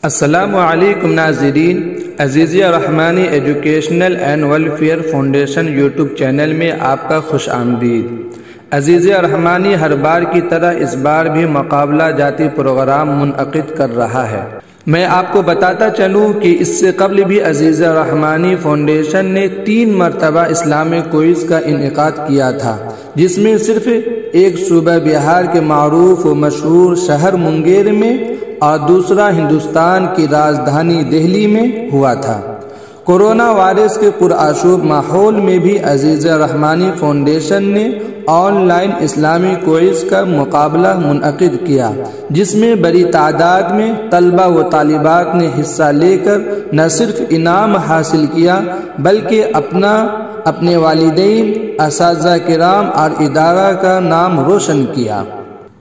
السلام علیکم ناظرین، Azizia Rahmani educational and welfare foundation YouTube channel میں آپ کا خوش آمدید۔ عزیزیہ رحمانی ہر بار کی طرح اس بار بھی مقابلہ جاتی پروگرام منعقد کر رہا ہے۔ میں آپ کو بتاتا چلوں کہ اس سے قبل بھی عزیزیہ رحمانی فاؤنڈیشن نے 3 مرتبہ اسلامک کوئز کا انعقاد کیا تھا، جس میں صرف ایک صوبہ بہار کے معروف و مشہور شہر منگیر میں اور دوسرا ہندوستان کی راجدھانی دہلی میں ہوا تھا۔ کورونا وائرس کے پرآشوب ماحول میں بھی عزیزیہ رحمانی فاؤنڈیشن نے آن لائن اسلامی کوئز کا مقابلہ منعقد کیا، جس میں بڑی تعداد میں طلبہ و طالبات نے حصہ لے کر نہ صرف انعام حاصل کیا بلکہ اپنے والدین، اساتذہ کرام اور ادارہ کا نام روشن کیا۔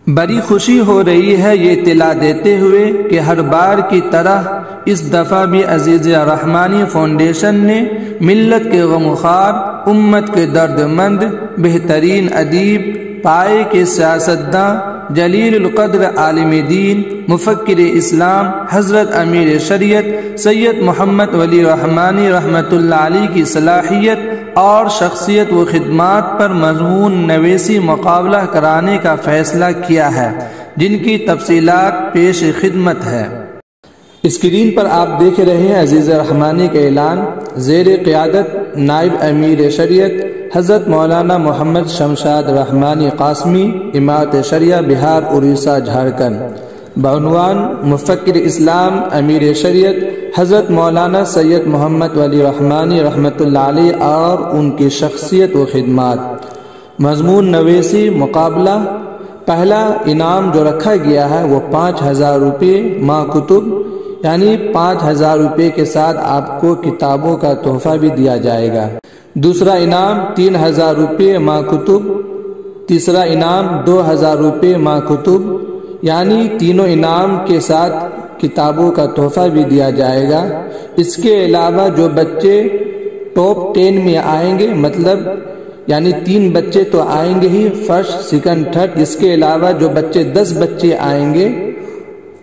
بڑی خوشی ہو رہی ہے یہ اطلاع دیتے ہوئے کہ ہر بار کی طرح اس دفعہ بھی عزیزیہ رحمانی فاؤنڈیشن نے ملت کے غمخوار، امت کے درد مند، بہترین ادیب، پائے کے سیاستداں، جلیل القدر عالم دین، مفکر اسلام حضرت امیر شریعت سید محمد ولی رحمانی رحمۃ اللہ علیہ کی صلاحیت اور شخصیت و خدمات پر مضمون نویسی مقابلہ کرانے کا فیصلہ کیا ہے، جن کی تفصیلات پیش خدمت ہے۔ اسکرین پر آپ دیکھ رہے ہیں عزیزیہ رحمانی کا اعلان۔ زیر قیادت نائب امیر شریعت حضرت مولانا محمد شمشاد رحمانی قاسمی، امارت شریعہ بہار اڑیسہ جھارکھنڈ، بعنوان مفکر اسلام امیر شریعت حضرت مولانا سید محمد ولی رحمانی رحمۃ اللہ علیہ اور ان کی شخصیت و خدمات۔ مضمون نویسی مقابلہ۔ پہلا انعام جو رکھا گیا ہے وہ 5000 روپے مع کتب، یعنی 5000 روپے کے ساتھ آپ کو کتابوں کا تحفہ بھی دیا جائے گا۔ دوسرا انعام 3000 روپے مع کتب۔ تیسرا انعام 2000 روپے مع کتب، یعنی تینوں انعام کے ساتھ کتابوں کا تحفہ بھی دیا جائے گا۔ اس کے علاوہ جو بچے ٹاپ 10 میں آئیں گے، مطلب یعنی 3 بچے تو آئیں گے ہی، فرسٹ، سیکنڈ، تھرڈ، اس کے علاوہ جو بچے 10 بچے آئیں گے،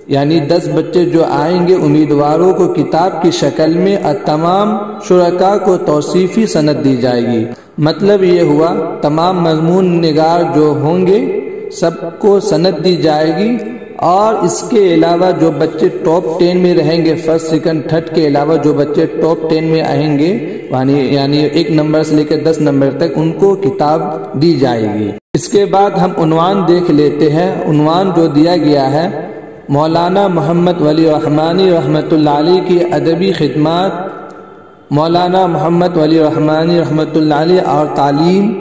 یعنی 10 بچے جو آئیں گے، امیدواروں کو کتاب کی شکل میں اور تمام شرکاء کو توصیفی سند دی جائے گی۔ مطلب یہ ہوا تمام مضمون نگار جو ہوں گے سب کو سند دی جائے گی، اور اس کے علاوہ جو بچے ٹاپ 10 میں رہیں گے، فرسٹ، سیکنڈ، تھرڈ کے علاوہ جو بچے ٹاپ 10 میں آئیں گے، یعنی 1 نمبر سے لے کر 10 نمبر تک، ان کو کتاب دی جائے گی۔ اس کے بعد ہم عنوان دیکھ لیتے ہیں۔ عنوان جو دیا گیا ہے، مولانا محمد ولی رحمانی رحمۃ اللہ علیہ کی ادبی خدمات، مولانا محمد ولی رحمانی رحمۃ اللہ علیہ اور تعلیم،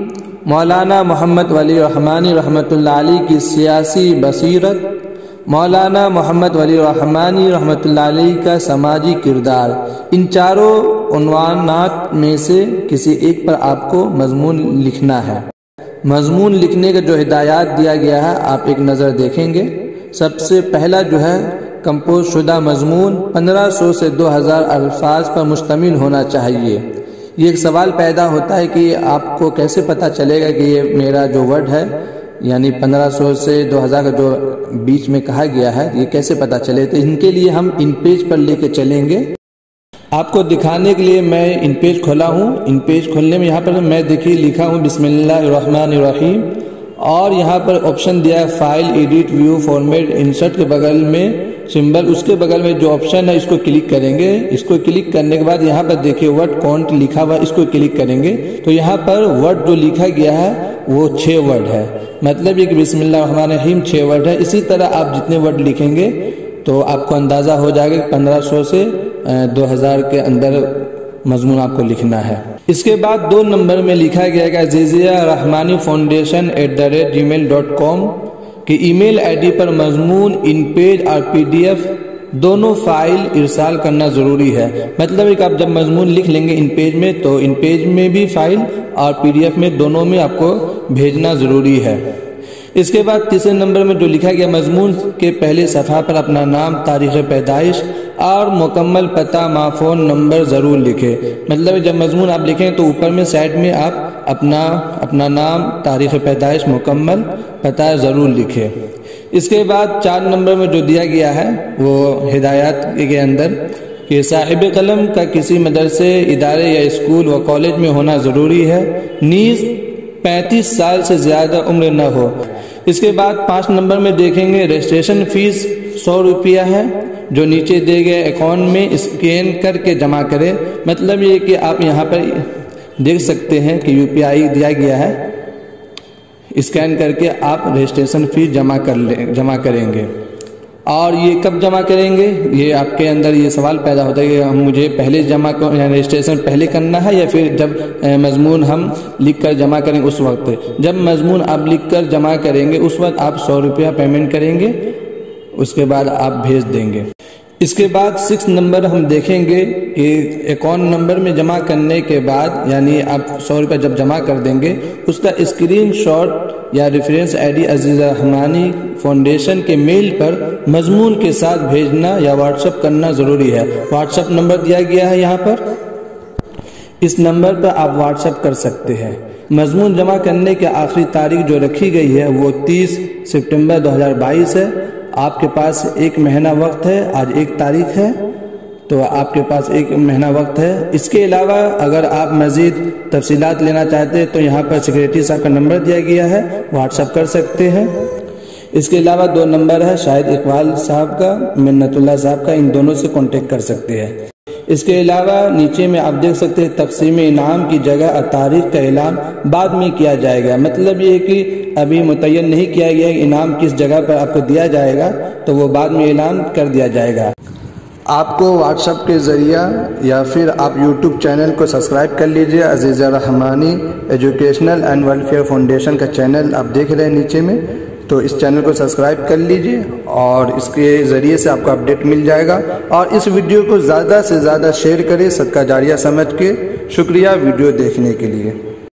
مولانا محمد ولی رحمانی رحمۃ اللہ علیہ کی سیاسی بصیرت، مولانا محمد ولی رحمانی رحمۃ اللہ علیہ کا سماجی کردار۔ ان چاروں عنوانات میں سے کسی ایک پر آپ کو مضمون لکھنا ہے۔ مضمون لکھنے کا جو ہدایات دیا گیا ہے آپ ایک نظر دیکھیں گے۔ سب سے پہلا جو ہے کمپوز شدہ مضمون 1500 سے 2000 الفاظ پر مشتمل ہونا چاہیے۔ یہ ایک سوال پیدا ہوتا ہے کہ آپ کو کیسے پتہ چلے گا کہ یہ میرا جو ورڈ ہے، یعنی 1500 سے 2000 کا جو بیچ میں کہا گیا ہے، یہ کیسے پتہ چلے؟ تو ان کے لیے ہم ان پیج پر لے کے چلیں گے۔ آپ کو دکھانے کے لیے میں ان پیج کھولا ہوں۔ ان پیج کھولنے میں یہاں پر میں دیکھیے لکھا ہوں بسم اللہ الرحمن الرحیم، اور یہاں پر آپشن دیا ہے file, edit, view, format, insert کے بغل میں سمبل، اس کے بغل میں جو آپشن ہے اس کو کلک کریں گے۔ اس کو کلک کرنے کے بعد یہاں پر دیکھیے ورڈ کاؤنٹ لکھا ہوا، اس کو کلک کریں گے تو یہاں پر ورڈ جو لکھا گیا ہے وہ 6 ورڈ ہے۔ مطلب یہ کہ بسم اللہ الرحمن الرحیم 6 ورڈ ہے۔ اسی طرح آپ جتنے ورڈ لکھیں گے تو آپ کو اندازہ ہو جائے گا کہ 1500 سے 2000 کے اندر مضمون آپ کو لکھنا ہے۔ اس کے بعد 2 نمبر میں لکھا گیا کہ عزیزیہ رحمانی فاؤنڈیشن @gmail.com کی ای میل آئی ڈی پر مضمون ان پیج اور PDF دونوں فائل ارسال کرنا ضروری ہے۔ مطلب ہے کہ آپ جب مضمون لکھ لیں گے ان پیج میں تو ان پیج میں بھی فائل اور PDF میں دونوں میں آپ کو بھیجنا ضروری ہے۔ اس کے بعد 3 نمبر میں جو لکھا گیا مضمون کے پہلے صفحہ پر اپنا نام، تاریخ پیدائش اور مکمل پتہ مع فون نمبر ضرور لکھے۔ مطلب جب مضمون آپ لکھیں تو اوپر میں سائڈ میں آپ اپنا نام، تاریخ پیدائش، مکمل پتہ ضرور لکھے۔ اس کے بعد 4 نمبر میں جو دیا گیا ہے وہ ہدایات کے اندر کہ صاحب قلم کا کسی مدرسے، ادارے یا اسکول و کالج میں ہونا ضروری ہے، نیز 35 سال سے زیادہ عمر نہ ہو۔ اس کے بعد 5 نمبر میں دیکھیں گے رجسٹریشن فیس 100 روپیہ ہے، جو نیچے دے گئے اکاؤنٹ میں اسکین کر کے جمع کرے۔ مطلب یہ کہ آپ یہاں پر دیکھ سکتے ہیں کہ UPI دیا گیا ہے، اسکین کر کے آپ رجسٹریشن فیس جمع کریں گے۔ اور یہ کب جمع کریں گے؟ یہ آپ کے اندر یہ سوال پیدا ہوتا ہے کہ مجھے پہلے رجسٹریشن پہلے کرنا ہے یا پھر جب مضمون ہم لکھ کر جمع کریں اس وقت؟ جب مضمون آپ لکھ کر جمع کریں گے اس وقت آپ 100 روپیہ پیمنٹ کریں گے، اس کے بعد آپ بھیج دیں گے۔ اس کے بعد 6 نمبر ہم دیکھیں گے کہ اکاؤنٹ نمبر میں جمع کرنے کے بعد یعنی آپ 100 روپیہ جب جمع کر دیں گے اس کا اسکرین شاٹ یا ریفرنس ID عزیزیہ رحمانی فاؤنڈیشن کے میل پر مضمون کے ساتھ بھیجنا یا واٹس ایپ کرنا ضروری ہے۔ واٹس ایپ نمبر دیا گیا ہے یہاں پر، اس نمبر پر آپ واٹس ایپ کر سکتے ہیں۔ مضمون جمع کرنے کی آخری تاریخ جو رکھی گئی ہے وہ 30 سپٹمبر 2022 ہے۔ آپ کے پاس 1 مہینہ وقت ہے، آج 1 تاریخ ہے تو آپ کے پاس 1 مہینہ وقت ہے۔ اس کے علاوہ اگر آپ مزید تفصیلات لینا چاہتے ہیں تو یہاں پر سیکریٹری صاحب کا نمبر دیا گیا ہے، واٹس ایپ کر سکتے ہیں۔ اس کے علاوہ 2 نمبر ہے شاہد اقبال صاحب کا، منت اللہ صاحب کا، ان دونوں سے کانٹیکٹ کر سکتے ہیں۔ اس کے علاوہ نیچے میں آپ دیکھ سکتے ہیں تقسیم انعام کی جگہ اور تاریخ کا اعلان بعد میں کیا جائے گا۔ مطلب یہ کہ ابھی متعین نہیں کیا گیا کہ انعام کس جگہ پر آپ کو دیا جائے گا، تو وہ بعد میں اعلان کر دیا جائے گا۔ آپ کو واٹس ایپ کے ذریعہ یا پھر آپ یوٹیوب چینل کو سبسکرائب کر لیجئے۔ Azizia Rahmani educational and welfare foundation کا چینل آپ دیکھ رہے ہیں نیچے میں، تو اس چینل کو سبسکرائب کر لیجئے اور اس کے ذریعے سے آپ کو اپڈیٹ مل جائے گا۔ اور اس ویڈیو کو زیادہ سے زیادہ شیئر کریں صدقہ جاریہ سمجھ کے۔ شکریہ ویڈیو دیکھنے کے لیے۔